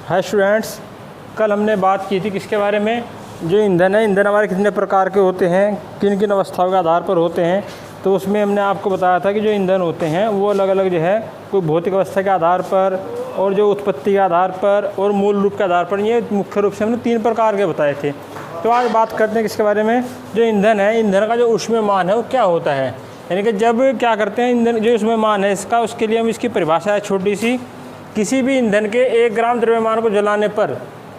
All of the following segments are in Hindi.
हाय स्टूडेंट्स, कल हमने बात की थी किसके बारे में, जो ईंधन है, ईंधन हमारे कितने प्रकार के होते हैं, किन किन अवस्थाओं के आधार पर होते हैं। तो उसमें हमने आपको बताया था कि जो ईंधन होते हैं वो अलग अलग जो है कोई भौतिक अवस्था के आधार पर और जो उत्पत्ति के आधार पर और मूल रूप के आधार पर, ये मुख्य रूप से हमने 3 प्रकार के बताए थे। तो आज बात करते हैं किसके बारे में, जो ईंधन है, ईंधन का जो ऊष्मीयमान है वो क्या होता है। यानी कि जब क्या करते हैं ईंधन जो ऊष्मीयमान है इसका, उसके लिए हम इसकी परिभाषा है छोटी सी। किसी भी ईंधन के 1 ग्राम द्रव्यमान को जलाने पर,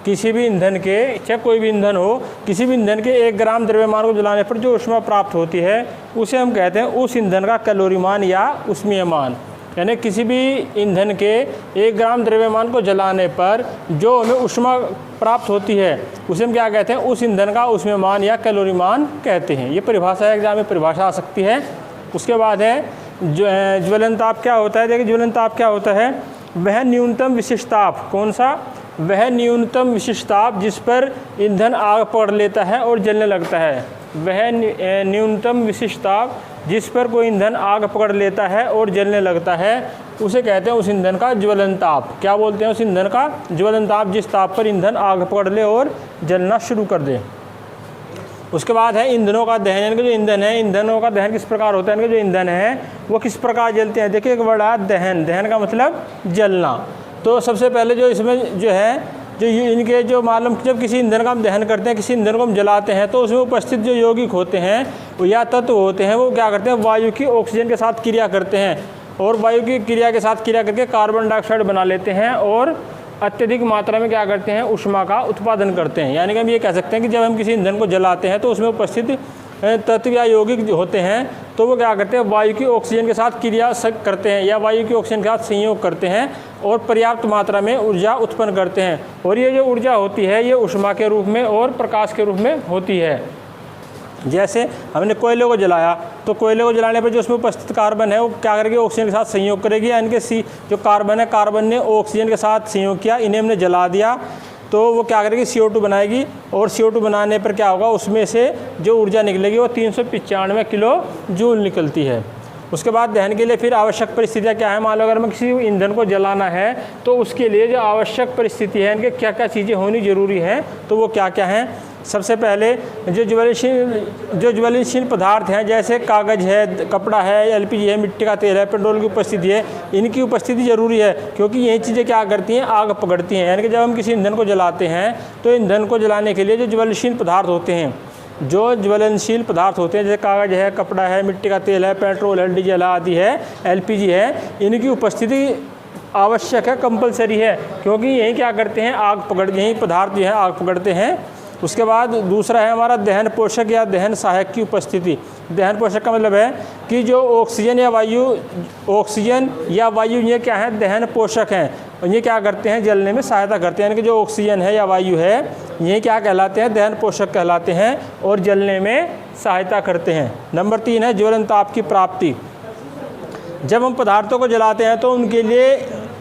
किसी भी ईंधन के, चाहे कोई भी ईंधन हो, किसी भी ईंधन के 1 ग्राम द्रव्यमान को जलाने पर जो ऊष्मा प्राप्त होती है उसे हम कहते हैं उस ईंधन का कैलोरीमान या ऊष्मीयमान। यानी किसी भी ईंधन के 1 ग्राम द्रव्यमान को जलाने पर जो हमें ऊष्मा प्राप्त होती है उसे हम क्या कहते हैं, उस ईंधन का ऊष्मीयमान या कैलोरीमान कहते हैं। ये परिभाषा है, एग्जाम में परिभाषा आ सकती है। उसके बाद है ज्वलनताप क्या होता है। देखिए ज्वलनताप क्या होता है, वह न्यूनतम विशिष्ट ताप, कौन सा, वह न्यूनतम विशिष्ट ताप जिस पर ईंधन आग पकड़ लेता है और जलने लगता है। वह न्यूनतम विशिष्ट ताप जिस पर कोई ईंधन आग पकड़ लेता है और जलने लगता है उसे कहते हैं उस ईंधन का ज्वलन ताप। क्या बोलते हैं, उस ईंधन का ज्वलन ताप जिस ताप पर ईंधन आग पकड़ ले और जलना शुरू कर दे। उसके बाद है ईंधनों का दहन। यानी कि जो ईंधन है, ईंधनों का दहन किस प्रकार होता है, यानी कि जो ईंधन है वो किस प्रकार जलते हैं। देखिए एक वर्ड है दहन, दहन का मतलब जलना। तो सबसे पहले जो इसमें जो है, जो इनके जो मालूम, जब किसी ईंधन का हम दहन करते हैं, किसी ईंधन को हम जलाते हैं तो उसमें उपस्थित जो यौगिक होते हैं या तत्व होते हैं वो क्या करते हैं, वायु की ऑक्सीजन के साथ क्रिया करते हैं और वायु की क्रिया के साथ क्रिया करके कार्बन डाइऑक्साइड बना लेते हैं और अत्यधिक मात्रा में क्या करते हैं, ऊष्मा का उत्पादन करते हैं। यानी कि हम ये कह सकते हैं कि जब हम किसी ईंधन को जलाते हैं तो उसमें उपस्थित तत्व या यौगिक होते हैं तो वो क्या करते हैं, वायु की ऑक्सीजन के साथ क्रिया करते हैं या वायु की ऑक्सीजन के साथ संयोग करते हैं और पर्याप्त मात्रा में ऊर्जा उत्पन्न करते हैं। और ये जो ऊर्जा होती है ये ऊष्मा के रूप में और प्रकाश के रूप में होती है। जैसे हमने कोयले को जलाया तो कोयले को जलाने पर जो उसमें उपस्थित कार्बन है वो क्या करेगी, ऑक्सीजन के साथ संयोग करेगी। यानी कि जो कार्बन है, कार्बन ने ऑक्सीजन के साथ संयोग किया, इन्हें हमने जला दिया तो वो क्या करेगी, CO2 बनाएगी और CO2 बनाने पर क्या होगा, उसमें से जो ऊर्जा निकलेगी वो 395 किलो जूल निकलती है। उसके बाद दहन के लिए फिर आवश्यक परिस्थितियाँ क्या है, मान लो अगर हमें किसी ईंधन को जलाना है तो उसके लिए जो आवश्यक परिस्थिति है, इनके क्या क्या चीज़ें होनी ज़रूरी हैं, तो वो क्या क्या हैं। सबसे पहले जो ज्वलनशील पदार्थ हैं, जैसे कागज़ है, कपड़ा है, LPG है, मिट्टी का तेल है, पेट्रोल की उपस्थिति है, इनकी उपस्थिति ज़रूरी है क्योंकि यही चीज़ें क्या करती हैं, आग पकड़ती हैं। यानी कि जब हम किसी ईंधन को जलाते हैं तो ईंधन को जलाने के लिए जो ज्वलनशील पदार्थ होते हैं, जो ज्वलनशील पदार्थ होते हैं जैसे कागज़ है, कपड़ा है, मिट्टी का तेल है, पेट्रोल है, डीजल आदि है, LPG है, इनकी उपस्थिति आवश्यक है, कंपलसरी है क्योंकि यही क्या करते हैं, यही पदार्थ जो है आग पकड़ते हैं। उसके बाद दूसरा है हमारा दहन पोषक या दहन सहायक की उपस्थिति। दहन पोषक का मतलब है कि जो ऑक्सीजन या वायु ये क्या है, दहन पोषक हैं और ये क्या करते हैं, जलने में सहायता करते हैं। यानी कि जो ऑक्सीजन है या वायु है ये क्या कहलाते हैं, दहन पोषक कहलाते हैं और जलने में सहायता करते हैं। नंबर 3 है ज्वलन ताप की प्राप्ति। जब हम पदार्थों को जलाते हैं तो उनके लिए,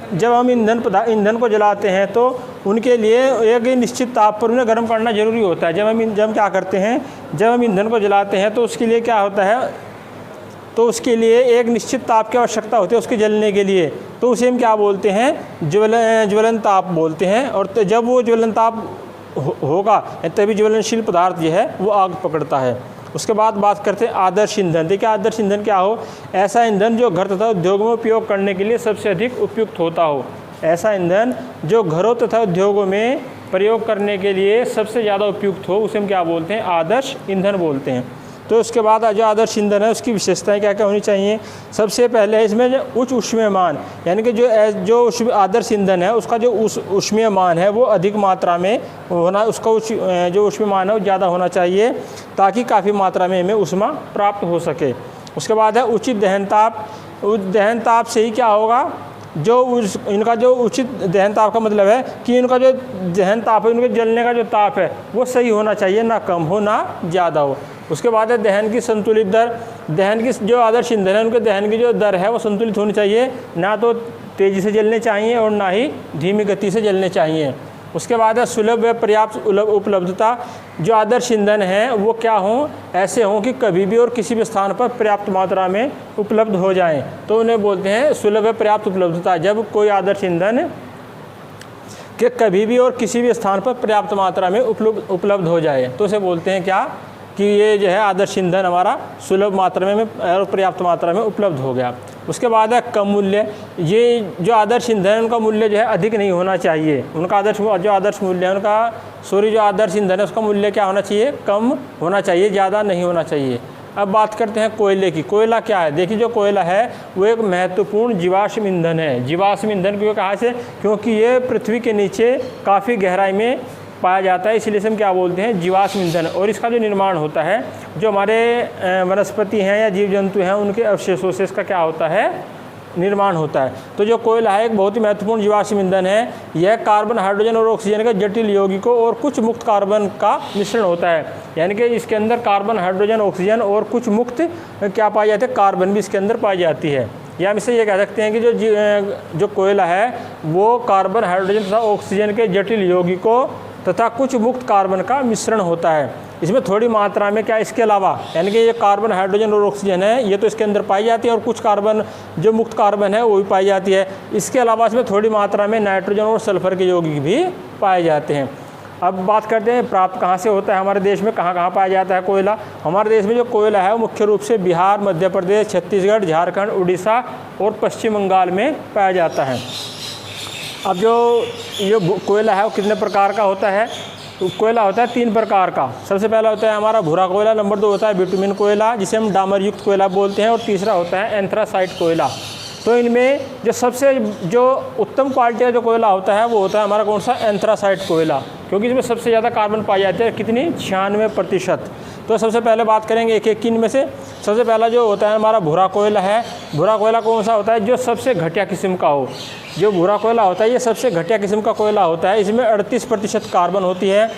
जब हम ईंधन को जलाते हैं तो उनके लिए एक निश्चित ताप पर उन्हें गर्म करना जरूरी होता है। जब क्या करते हैं, जब हम ईंधन को जलाते हैं तो उसके लिए क्या होता है, तो उसके लिए एक निश्चित ताप की आवश्यकता होती है उसके जलने के लिए, तो उसे हम क्या बोलते हैं, ज्वलन ताप बोलते हैं। और जब वो ज्वलन ताप होगा तभी ज्वलनशील पदार्थ जो है वो आग पकड़ता है। उसके बाद बात करते हैं आदर्श ईंधन। देखिए आदर्श ईंधन क्या हो, ऐसा ईंधन जो घर तथा उद्योगों में उपयोग करने के लिए सबसे अधिक उपयुक्त होता हो। ऐसा ईंधन जो घरों तथा उद्योगों में प्रयोग करने के लिए सबसे ज़्यादा उपयुक्त हो उसे हम क्या बोलते हैं, आदर्श ईंधन बोलते हैं। तो उसके बाद जो आदर्श ईंधन है उसकी विशेषताएं क्या क्या होनी चाहिए। सबसे पहले इसमें जो उच्च ऊष्मीयमान, यानी कि जो आदर्श ईंधन है उसका जो ऊष्मीयमान है वो अधिक मात्रा में होना, उसका जो ऊष्मीयमान है वो ज़्यादा होना चाहिए ताकि काफ़ी मात्रा में हमें ऊष्मा प्राप्त हो सके। उसके बाद है उचित दहन ताप। दहन ताप से ही क्या होगा, इनका जो उचित दहन ताप का मतलब है कि इनका जो दहन ताप है, उनके जलने का जो ताप है वो सही होना चाहिए, ना कम हो ना ज़्यादा हो। उसके बाद है दहन की संतुलित दर। दहन की जो आदर्श ईंधन है उनके दहन की जो दर है वो संतुलित होनी चाहिए, ना तो तेज़ी से जलने चाहिए और ना ही धीमी गति से जलने चाहिए। उसके बाद है सुलभ व पर्याप्त उपलब्धता। जो आदर्श ईंधन है वो क्या हों, ऐसे हों कि कभी भी और किसी भी स्थान पर पर्याप्त मात्रा में उपलब्ध हो जाएं, तो उन्हें बोलते हैं सुलभ व पर्याप्त उपलब्धता। जब कोई आदर्श ईंधन कि कभी भी और किसी भी स्थान पर पर्याप्त मात्रा में उपलब्ध हो जाए, तो उसे बोलते हैं क्या कि ये जो है आदर्श ईंधन हमारा सुलभ मात्रा में और पर्याप्त मात्रा में उपलब्ध हो गया। उसके बाद है कम मूल्य। ये जो आदर्श ईंधन है उनका मूल्य जो है अधिक नहीं होना चाहिए, उनका आदर्श मूल्य है उनका जो आदर्श ईंधन है उसका मूल्य क्या होना चाहिए, कम होना चाहिए, ज़्यादा नहीं होना चाहिए। अब बात करते हैं कोयले की। कोयला क्या है? देखिए जो कोयला है वो एक महत्वपूर्ण जीवाश्म ईंधन है। जीवाश्म ईंधन क्यों कहा से? क्योंकि ये पृथ्वी के नीचे काफ़ी गहराई में पाया जाता है, इसलिए हम क्या बोलते हैं, जीवाश्म ईंधन। और इसका जो निर्माण होता है, जो हमारे वनस्पति हैं या जीव जंतु हैं उनके अवशेषों से इसका क्या होता है, निर्माण होता है। तो जो कोयला है एक बहुत ही महत्वपूर्ण जीवाश्म ईंधन है। यह कार्बन, हाइड्रोजन और ऑक्सीजन के जटिल यौगिकों और कुछ मुक्त कार्बन का मिश्रण होता है। यानी कि इसके अंदर कार्बन, हाइड्रोजन, ऑक्सीजन और कुछ मुक्त क्या पाई जाती है, कार्बन भी इसके अंदर पाई जाती है। या हम इससे ये कह सकते हैं कि जो कोयला है वो कार्बन, हाइड्रोजन तथा ऑक्सीजन के जटिल यौगिकों तथा कुछ मुक्त कार्बन का मिश्रण होता है। इसमें थोड़ी मात्रा में क्या इसके अलावा, यानी कि ये कार्बन, हाइड्रोजन और ऑक्सीजन है ये तो इसके अंदर पाई जाती है और कुछ कार्बन जो मुक्त कार्बन है वो भी पाई जाती है। इसके अलावा इसमें थोड़ी मात्रा में नाइट्रोजन और सल्फर के यौगिक भी पाए जाते हैं। अब बात करते हैं प्राप्त कहाँ से होता है हमारे देश में, कहाँ कहाँ पाया जाता है कोयला। हमारे देश में जो कोयला है वो मुख्य रूप से बिहार, मध्य प्रदेश, छत्तीसगढ़, झारखंड, उड़ीसा और पश्चिम बंगाल में पाया जाता है। अब जो कोयला है वो कितने प्रकार का होता है? तो कोयला होता है 3 प्रकार का। सबसे पहला होता है हमारा भूरा कोयला, नंबर 2 होता है बिटुमिन कोयला जिसे हम डामर युक्त कोयला बोलते हैं, और तीसरा होता है एंथ्रासाइट कोयला। तो इनमें जो उत्तम क्वालिटी का जो कोयला होता है वो होता है हमारा कौन सा, एंथ्रासाइट कोयला, क्योंकि इसमें सबसे ज़्यादा कार्बन पाई जाती है, कितनी, 96%। तो सबसे पहले बात करेंगे एक एक इनमें से। सबसे पहला जो होता है हमारा भूरा कोयला है। भूरा कोयला कौन सा होता है, जो सबसे घटिया किस्म का हो। जो भूरा कोयला होता है ये सबसे घटिया किस्म का कोयला होता है। इसमें 38% कार्बन होती है,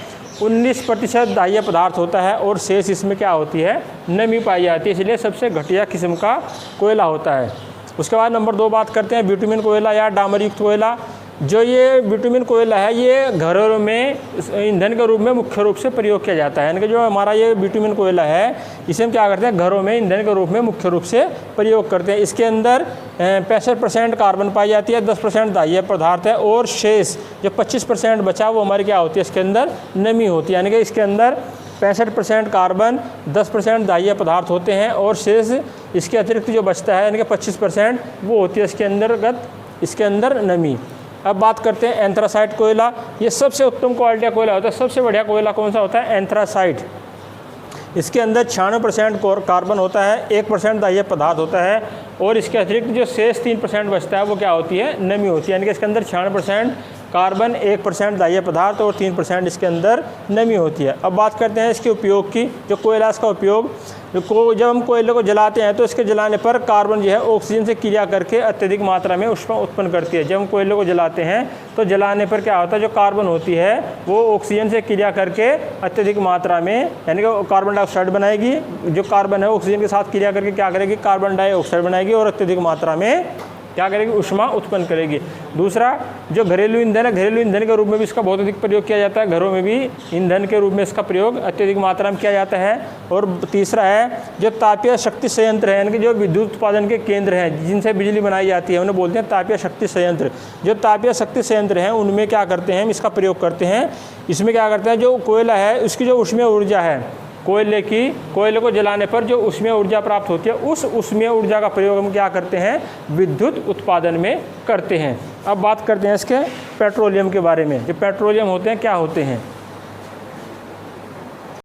19% दाह्य पदार्थ होता है और शेष इसमें क्या होती है, नमी पाई जाती है, इसलिए सबसे घटिया किस्म का कोयला होता है। उसके बाद नंबर 2 बात करते हैं बिटुमिन कोयला या डामर युक्त कोयला। जो ये बिटुमिन कोयला है ये घरों में ईंधन के रूप में मुख्य रूप से प्रयोग किया जाता है। यानी कि जो हमारा ये बिटुमिन कोयला है इसे हम क्या करते हैं, घरों में ईंधन के रूप में मुख्य रूप से प्रयोग करते हैं। इसके अंदर 65% कार्बन पाई जाती है, 10% दाह्य पदार्थ है और शेष जो 25% बचा वो हमारी क्या होती है, इसके अंदर नमी होती है। यानी कि इसके अंदर 65% कार्बन, 10% दाह्य पदार्थ होते हैं और शेष इसके अतिरिक्त जो बचता है यानी कि 25% वो होती है इसके अंदर नमी। अब बात करते हैं एंथ्रासाइट कोयला। ये सबसे उत्तम क्वालिटी का कोयला होता है। सबसे बढ़िया कोयला कौन सा होता है, एंथ्रासाइट। इसके अंदर 96% कार्बन होता है, 1% दाह्य पदार्थ होता है और इसके अतिरिक्त जो शेष 3% बचता है वो क्या होती है, नमी होती है। यानी कि इसके अंदर 96% कार्बन, 1% दाह्य पदार्थ और 3% इसके अंदर नमी होती है। अब बात करते हैं इसके उपयोग की। जो कोयला इसका उपयोग, जब हम कोयले को जलाते हैं तो इसके जलाने पर कार्बन जो है ऑक्सीजन से क्रिया करके अत्यधिक मात्रा में ऊष्मा उत्पन्न करती है। जब हम कोयले को जलाते हैं तो जलाने पर क्या होता है, जो कार्बन होती है वो ऑक्सीजन से क्रिया करके अत्यधिक मात्रा में यानी कि कार्बन डाइऑक्साइड बनाएगी। जो कार्बन है ऑक्सीजन के साथ क्रिया करके क्या करेगी, कार्बन डाइऑक्साइड बनाएगी और अत्यधिक मात्रा में क्या करेगी, ऊष्मा उत्पन्न करेगी। दूसरा जो घरेलू ईंधन है, घरेलू ईंधन के रूप में भी इसका बहुत अधिक प्रयोग किया जाता है। घरों में भी ईंधन के रूप में इसका प्रयोग अत्यधिक मात्रा में किया जाता है। और तीसरा है जो तापीय शक्ति संयंत्र है, यानी कि जो विद्युत उत्पादन के केंद्र हैं जिनसे बिजली बनाई जाती है उन्हें बोलते हैं तापीय शक्ति संयंत्र। जो तापीय शक्ति संयंत्र हैं उनमें क्या करते हैं, हम इसका प्रयोग करते हैं। इसमें क्या करते हैं, जो कोयला है उसकी जो ऊष्मीय ऊर्जा है, कोयले को जलाने पर जो ऊष्मीय ऊर्जा प्राप्त होती है उस ऊष्मीय ऊर्जा का प्रयोग हम क्या करते हैं, विद्युत उत्पादन में करते हैं। अब बात करते हैं इसके पेट्रोलियम के बारे में। जो पेट्रोलियम होते हैं क्या होते हैं,